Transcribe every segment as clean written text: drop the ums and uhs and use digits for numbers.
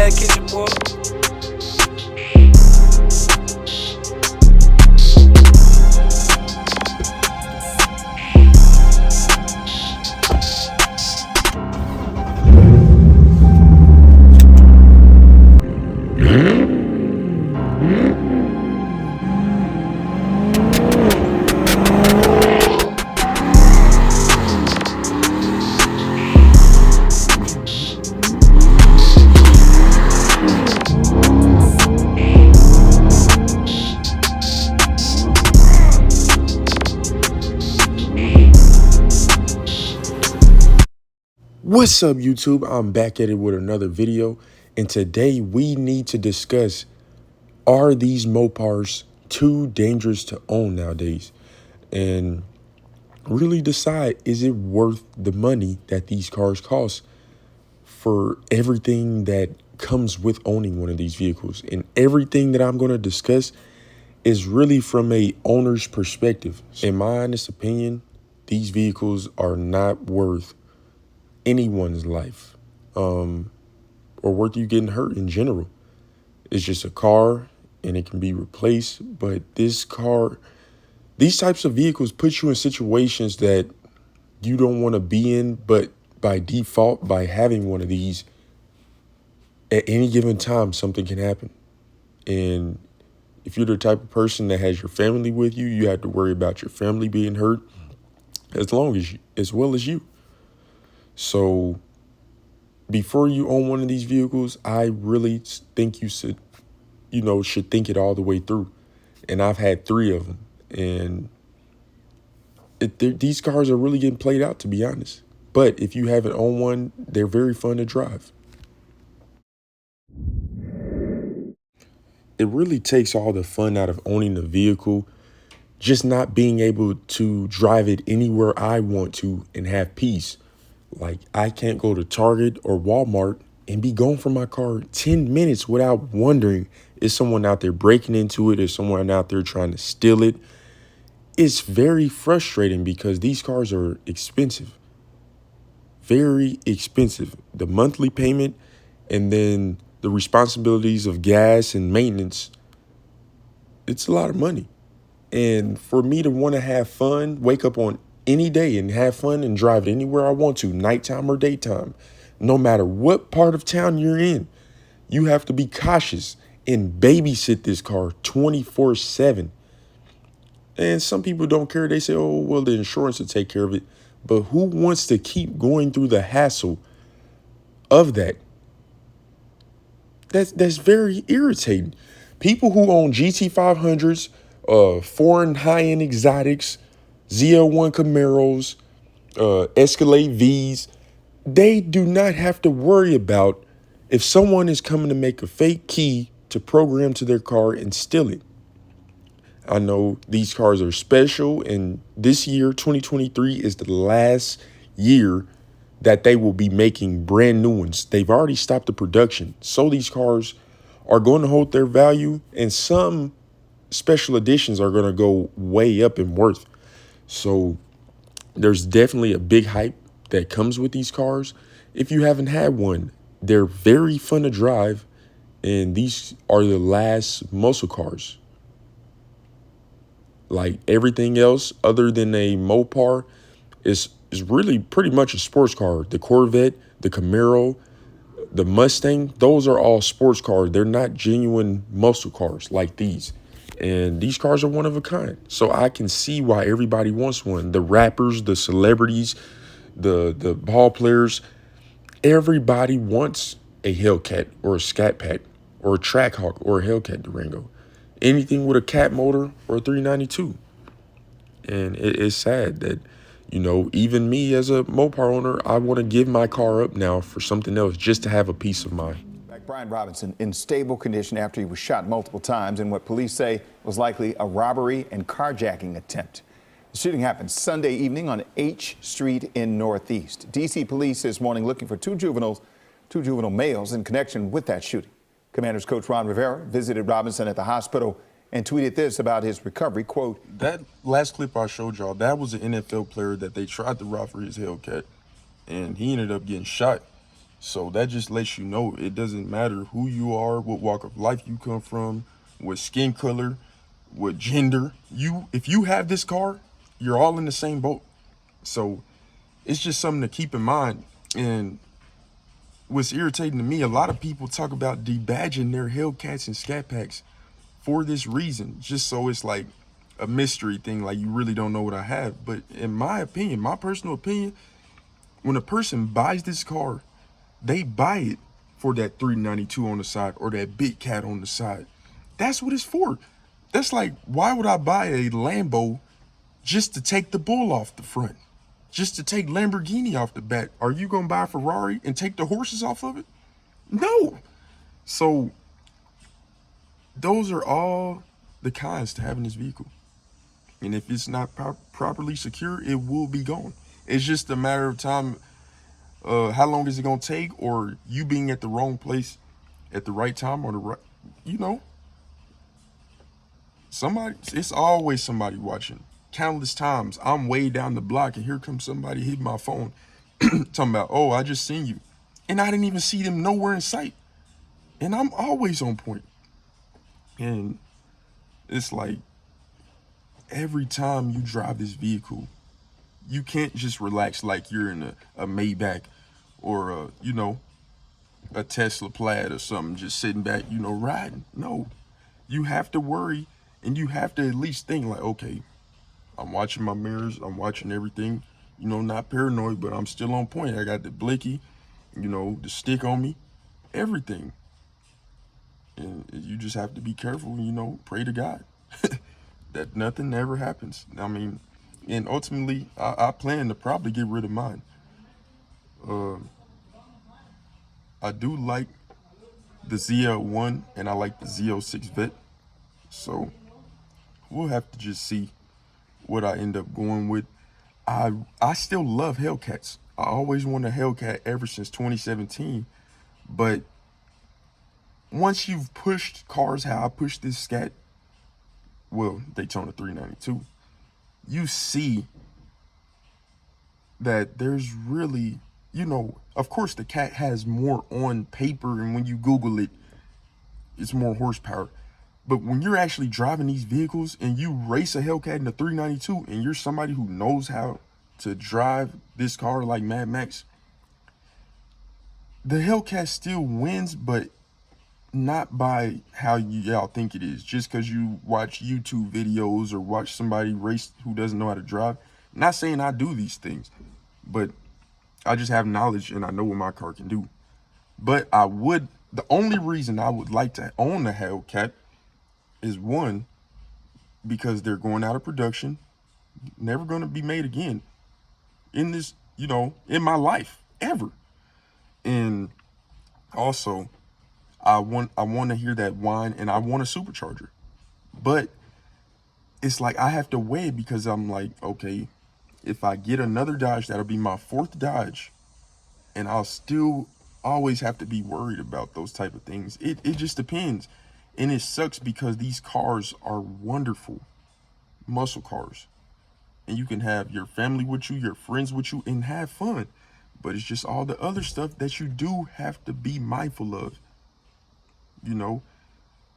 bad kitchen, boy. What's up, YouTube? I'm back at it with another video, and today we need to discuss, are these Mopars too dangerous to own nowadays? And really decide, is it worth the money that these cars cost for everything that comes with owning one of these vehicles? And everything that I'm going to discuss is really from a owner's perspective. In my honest opinion, these vehicles are not worth anyone's life, or worth you getting hurt in general. It's just a car and it can be replaced. But these types of vehicles put you in situations that you don't want to be in, but by default, by having one of these, at any given time, something can happen. And if you're the type of person that has your family with you, you have to worry about your family being hurt as well as you. So before you own one of these vehicles, I really think you should think it all the way through. And I've had 3 of them, and these cars are really getting played out, to be honest. But if you haven't owned one, they're very fun to drive. It really takes all the fun out of owning a vehicle, just not being able to drive it anywhere I want to and have peace. Like, I can't go to Target or Walmart and be gone from my car 10 minutes without wondering, is someone out there breaking into it? Is someone out there trying to steal it? It's very frustrating because these cars are expensive, very expensive. The monthly payment and then the responsibilities of gas and maintenance, it's a lot of money. And for me to want to have fun, wake up on any day and have fun and drive it anywhere I want to, nighttime or daytime, no matter what part of town you're in, you have to be cautious and babysit this car 24/7. And some people don't care. They say, oh, well, the insurance will take care of it. But who wants to keep going through the hassle of that? That's very irritating. People who own GT500s, foreign high-end exotics, ZL1 Camaros, Escalade Vs, they do not have to worry about if someone is coming to make a fake key to program to their car and steal it. I know these cars are special, and this year, 2023, is the last year that they will be making brand new ones. They've already stopped the production. So these cars are going to hold their value, and some special editions are going to go way up in worth. So there's definitely a big hype that comes with these cars. If you haven't had one, they're very fun to drive, and these are the last muscle cars. Like, everything else other than a Mopar is really pretty much a sports car. The Corvette, the Camaro, the Mustang, those are all sports cars. They're not genuine muscle cars like these. And these cars are one of a kind. So I can see why everybody wants one. The rappers, the celebrities, the ball players, everybody wants a Hellcat or a Scat Pack or a Trackhawk or a Hellcat Durango. Anything with a cat motor or a 392. And it's sad that, even me as a Mopar owner, I want to give my car up now for something else just to have a peace of mind. Brian Robinson in stable condition after he was shot multiple times in what police say was likely a robbery and carjacking attempt. The shooting happened Sunday evening on H Street in Northeast. D.C. police this morning looking for two juvenile males in connection with that shooting. Commanders coach Ron Rivera visited Robinson at the hospital and tweeted this about his recovery, quote, "That last clip I showed y'all, that was an NFL player that they tried to rob for his Hellcat, and he ended up getting shot. So that just lets you know it doesn't matter who you are, what walk of life you come from, what skin color, what gender. If you have this car, you're all in the same boat. So it's just something to keep in mind. And what's irritating to me, a lot of people talk about debadging their Hellcats and Scat Packs for this reason, just so it's like a mystery thing, like you really don't know what I have. But in my opinion, my personal opinion, when a person buys this car, they buy it for that 392 on the side or that big cat on the side. That's what it's for. That's like, why would I buy a Lambo just to take the bull off the front? Just to take Lamborghini off the back? Are you gonna buy a Ferrari and take the horses off of it? No. So those are all the cons to having this vehicle. And if it's not properly secure, it will be gone. It's just a matter of time. How long is it gonna take, or you being at the wrong place at the right time, or the right, you know, somebody. It's always somebody watching. Countless times, I'm way down the block, and here comes somebody hitting my phone, talking about, "Oh, I just seen you," and I didn't even see them nowhere in sight. And I'm always on point. And it's like every time you drive this vehicle, you can't just relax like you're in a Maybach or a Tesla Plaid or something, just sitting back, riding. No, you have to worry, and you have to at least think like, okay, I'm watching my mirrors, I'm watching everything, not paranoid, but I'm still on point. I got the blicky, the stick on me, everything. And you just have to be careful, pray to God that nothing ever happens. I mean, and ultimately, I plan to probably get rid of mine. Uh, I do like the ZL1 and I like the Z06 Vet. So we'll have to just see what I end up going with. I still love Hellcats. I always wanted a Hellcat ever since 2017. But once you've pushed cars how I pushed this Scat, well, Daytona 392, you see that there's really, of course the Cat has more on paper, and when you Google it, it's more horsepower. But when you're actually driving these vehicles and you race a Hellcat in a 392 and you're somebody who knows how to drive this car like Mad Max, the Hellcat still wins, but not by how y'all think it is. Just because you watch YouTube videos or watch somebody race who doesn't know how to drive. Not saying I do these things, but I just have knowledge and I know what my car can do. But the only reason I would like to own a Hellcat is, one, because they're going out of production, never going to be made again in this, in my life, ever. And also, I want to hear that whine, and I want a supercharger. But it's like I have to weigh it, because I'm like, okay, if I get another Dodge, that'll be my fourth Dodge, and I'll still always have to be worried about those type of things. It just depends. And it sucks because these cars are wonderful muscle cars. And you can have your family with you, your friends with you, and have fun. But it's just all the other stuff that you do have to be mindful of.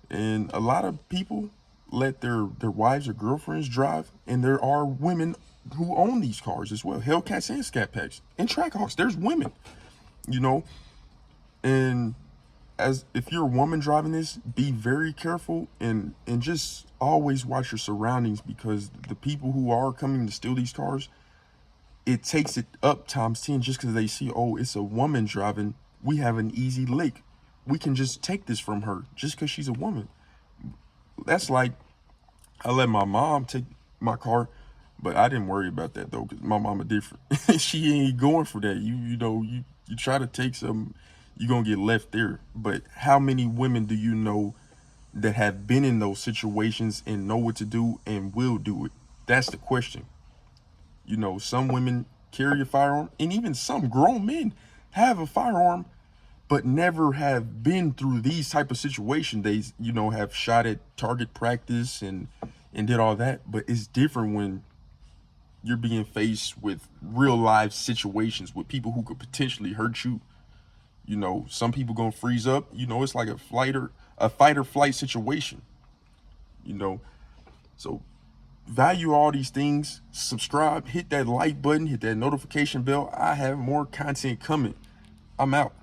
And a lot of people let their wives or girlfriends drive, and there are women who own these cars as well. Hellcats and Scat Packs and Trackhawks. There's women, and as if you're a woman driving this, be very careful and just always watch your surroundings, because the people who are coming to steal these cars, it takes it up times 10 just because they see, oh, it's a woman driving. We have an easy lick. We can just take this from her just because she's a woman. That's like, I let my mom take my car, but I didn't worry about that though, because my mama different. She ain't going for that. You try to take some, you're gonna get left there. But how many women do you know that have been in those situations and know what to do and will do it? That's the question. Some women carry a firearm, and even some grown men have a firearm, but never have been through these type of situations. They, have shot at target practice and did all that. But it's different when you're being faced with real life situations with people who could potentially hurt you. You know, some people gonna freeze up. You know, it's like a fight or flight situation. You know, so value all these things. Subscribe, hit that like button, hit that notification bell. I have more content coming. I'm out.